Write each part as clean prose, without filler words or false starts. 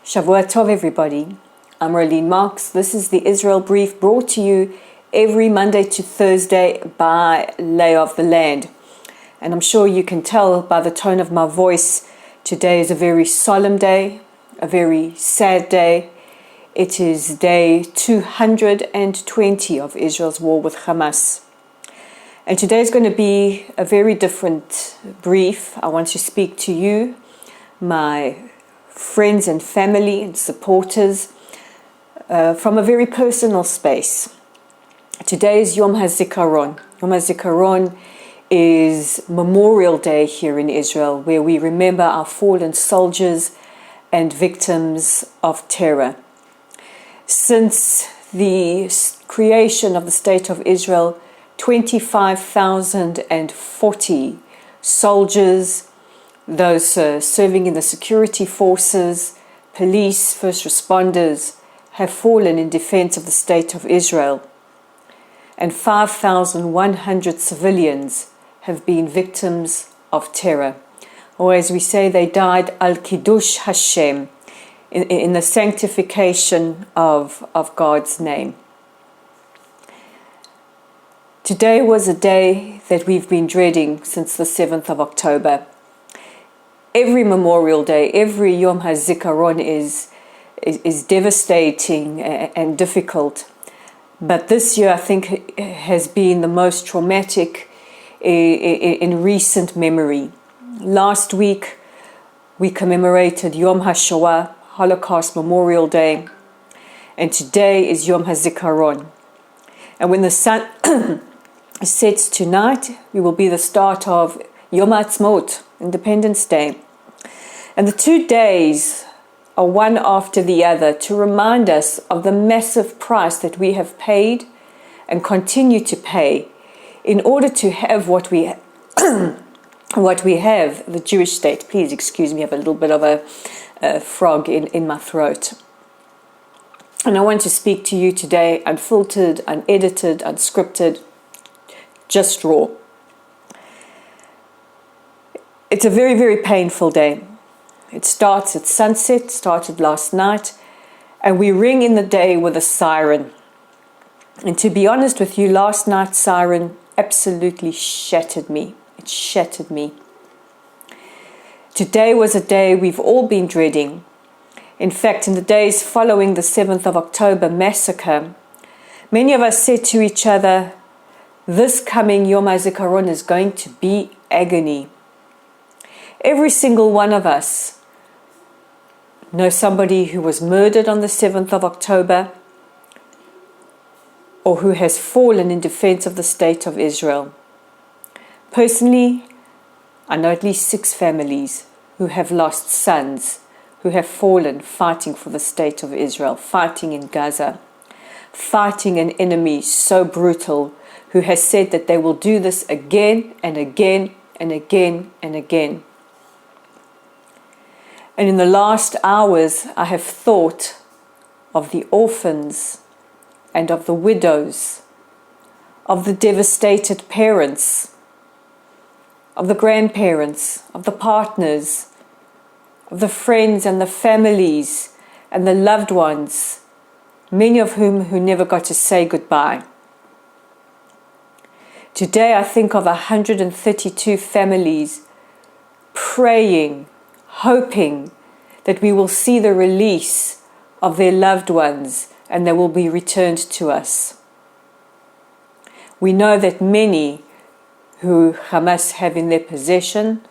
Shavua Tov, everybody. I'm Rolene Marks. This is the Israel Brief, brought to you every Monday to Thursday by Lay of the Land. And I'm sure you can tell by the tone of my voice, today is a very solemn day, a very sad day. It is day 220 of Israel's war with Hamas. And today is going to be a very different brief. I want to speak to you, my friends and family and supporters, from a very personal space. Today is Yom HaZikaron. Yom HaZikaron is Memorial Day here in Israel, where we remember our fallen soldiers and victims of terror. Since the creation of the State of Israel, 25,040 soldiers, those serving in the security forces, police, first responders, have fallen in defense of the State of Israel. And 5,100 civilians have been victims of terror. Or as we say, they died al-Kiddush Hashem, in the sanctification of God's name. Today was a day that we've been dreading since the 7th of October. Every Memorial Day, every Yom HaZikaron is devastating and difficult. But this year, I think, has been the most traumatic in recent memory. Last week, we commemorated Yom HaShoah, Holocaust Memorial Day. And today is Yom HaZikaron. And when the sun sets tonight, we will be the start of Yom HaAtzmaut, Independence Day. And the 2 days are one after the other to remind us of the massive price that we have paid and continue to pay in order to have what we have, the Jewish state. Please excuse me, I have a little bit of a frog in my throat. And I want to speak to you today unfiltered, unedited, unscripted, just raw. It's a very, very painful day. It starts at sunset, started last night, and we ring in the day with a siren. And to be honest with you, last night's siren absolutely shattered me. It shattered me. Today was a day we've all been dreading. In fact, in the days following the 7th of October massacre, many of us said to each other, this coming Yom HaZikaron is going to be agony. Every single one of us know somebody who was murdered on the 7th of October or who has fallen in defense of the State of Israel. Personally, I know at least 6 families who have lost sons, who have fallen fighting for the State of Israel, fighting in Gaza, fighting an enemy so brutal who has said that they will do this again and again and again and again. And in the last hours, I have thought of the orphans and of the widows, of the devastated parents, of the grandparents, of the partners, of the friends and the families and the loved ones, many of whom who never got to say goodbye. Today I think of 132 families praying, hoping that we will see the release of their loved ones and they will be returned to us. We know that many who Hamas have in their possession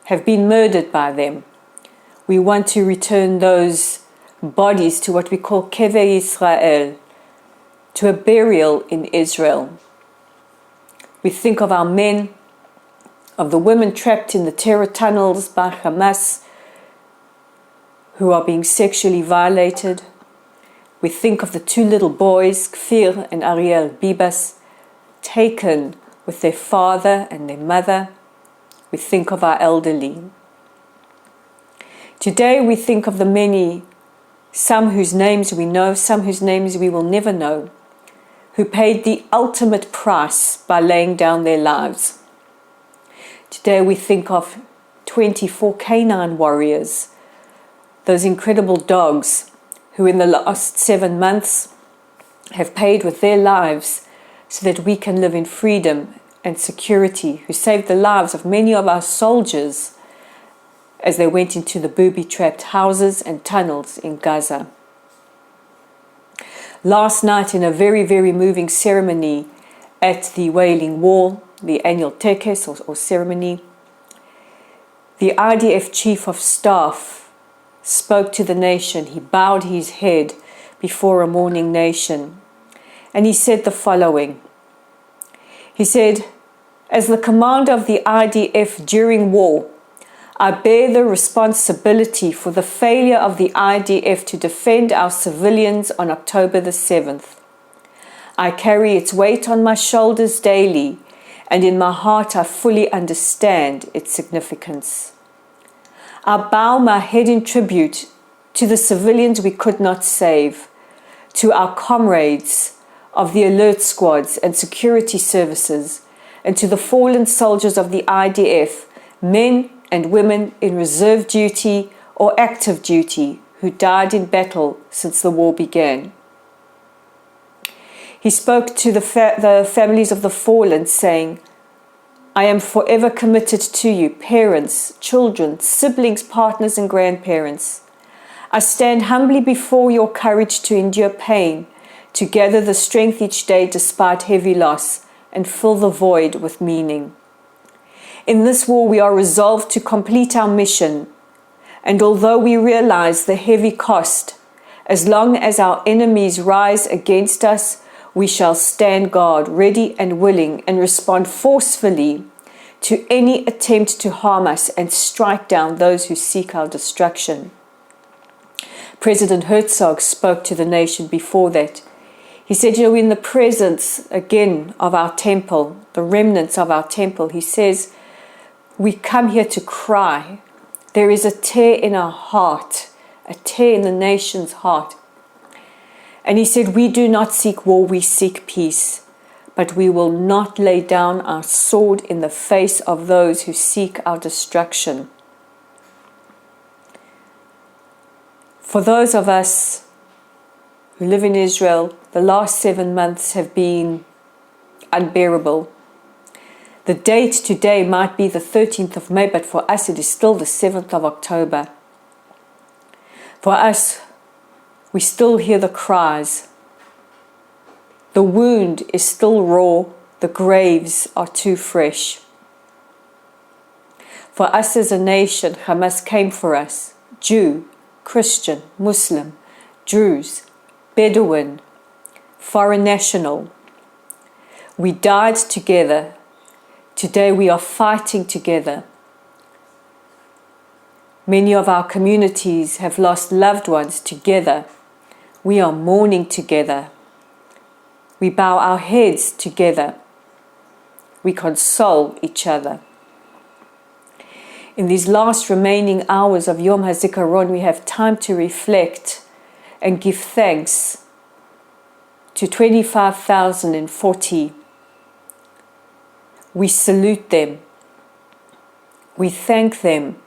have been murdered by them. We want to return those bodies to what we call Kevei Israel, to a burial in Israel. We think of our men, of the women trapped in the terror tunnels by Hamas, who are being sexually violated. We think of the 2 little boys, Kfir and Ariel Bibas, taken with their father and their mother. We think of our elderly. Today we think of the many, some whose names we know, some whose names we will never know, who paid the ultimate price by laying down their lives. Today we think of 24 canine warriors, those incredible dogs who in the last 7 months have paid with their lives so that we can live in freedom and security, who saved the lives of many of our soldiers as they went into the booby-trapped houses and tunnels in Gaza. Last night, in a very, very moving ceremony at the Wailing Wall, the annual tekes or ceremony, the IDF Chief of Staff spoke to the nation. He bowed his head before a mourning nation, and he said the following. He said, "As the commander of the IDF during war, I bear the responsibility for the failure of the IDF to defend our civilians on October the 7th. I carry its weight on my shoulders daily, and in my heart I fully understand its significance. I bow my head in tribute to the civilians we could not save, to our comrades of the alert squads and security services, and to the fallen soldiers of the IDF, men and women in reserve duty or active duty who died in battle since the war began." He spoke to the families of the fallen, saying, "I am forever committed to you, parents, children, siblings, partners and grandparents. I stand humbly before your courage to endure pain, to gather the strength each day despite heavy loss, and fill the void with meaning. In this war we are resolved to complete our mission, and although we realize the heavy cost, as long as our enemies rise against us, we shall stand guard, ready and willing, and respond forcefully to any attempt to harm us and strike down those who seek our destruction." President Herzog spoke to the nation before that. He said, in the presence again of our temple, the remnants of our temple, he says, we come here to cry. There is a tear in our heart, a tear in the nation's heart. And he said, we do not seek war, we seek peace, but we will not lay down our sword in the face of those who seek our destruction. For those of us who live in Israel, the last 7 months have been unbearable. The date today might be the 13th of May, but for us it is still the 7th of October. For us, we still hear the cries. The wound is still raw, the graves are too fresh. For us as a nation, Hamas came for us, Jew, Christian, Muslim, Druze, Bedouin, foreign national. We died together. Today we are fighting together. Many of our communities have lost loved ones together. We are mourning together. We bow our heads together. We console each other. In these last remaining hours of Yom HaZikaron, we have time to reflect and give thanks to 25,040. We salute them. We thank them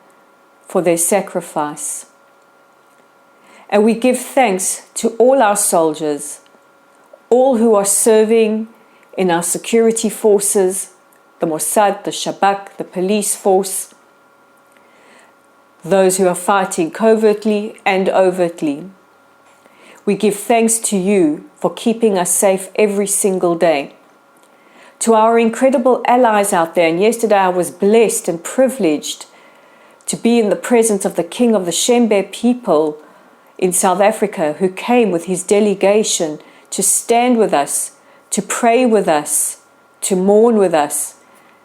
for their sacrifice. And we give thanks to all our soldiers, all who are serving in our security forces, the Mossad, the Shabak, the police force, those who are fighting covertly and overtly. We give thanks to you for keeping us safe every single day. To our incredible allies out there, and yesterday I was blessed and privileged to be in the presence of the King of the Shembe people in South Africa, who came with his delegation to stand with us, to pray with us, to mourn with us,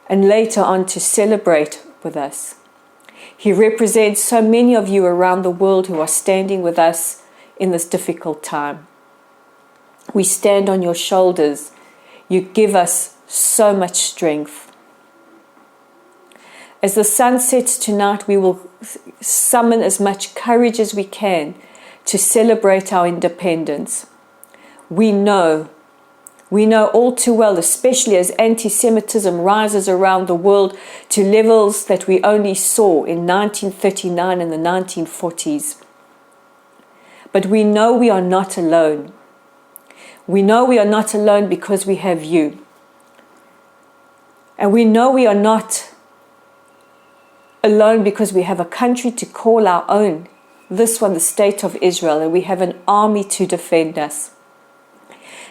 and later on to celebrate with us. He represents so many of you around the world who are standing with us in this difficult time. We stand on your shoulders. You give us so much strength. As the sun sets tonight, we will summon as much courage as we can to celebrate our independence. We know all too well, especially as anti-Semitism rises around the world to levels that we only saw in 1939 and the 1940s. But we know we are not alone. We know we are not alone because we have you. And we know we are not alone because we have a country to call our own. This one, the state of Israel, and we have an army to defend us.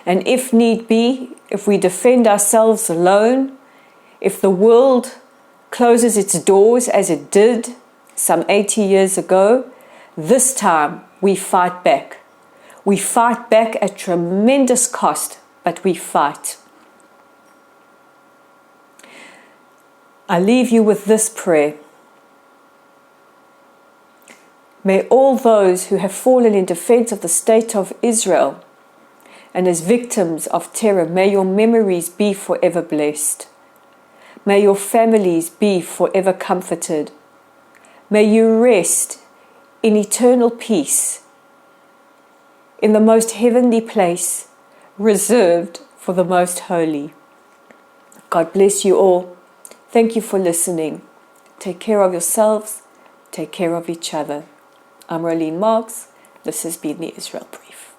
And if need be, if we defend ourselves alone, if the world closes its doors as it did some 80 years ago, this time we fight back. We fight back at tremendous cost, but we fight. I leave you with this prayer. May all those who have fallen in defense of the state of Israel and as victims of terror, may your memories be forever blessed. May your families be forever comforted. May you rest in eternal peace in the most heavenly place reserved for the most holy. God bless you all. Thank you for listening. Take care of yourselves. Take care of each other. I'm Rolene Marks. This has been the Israel Brief.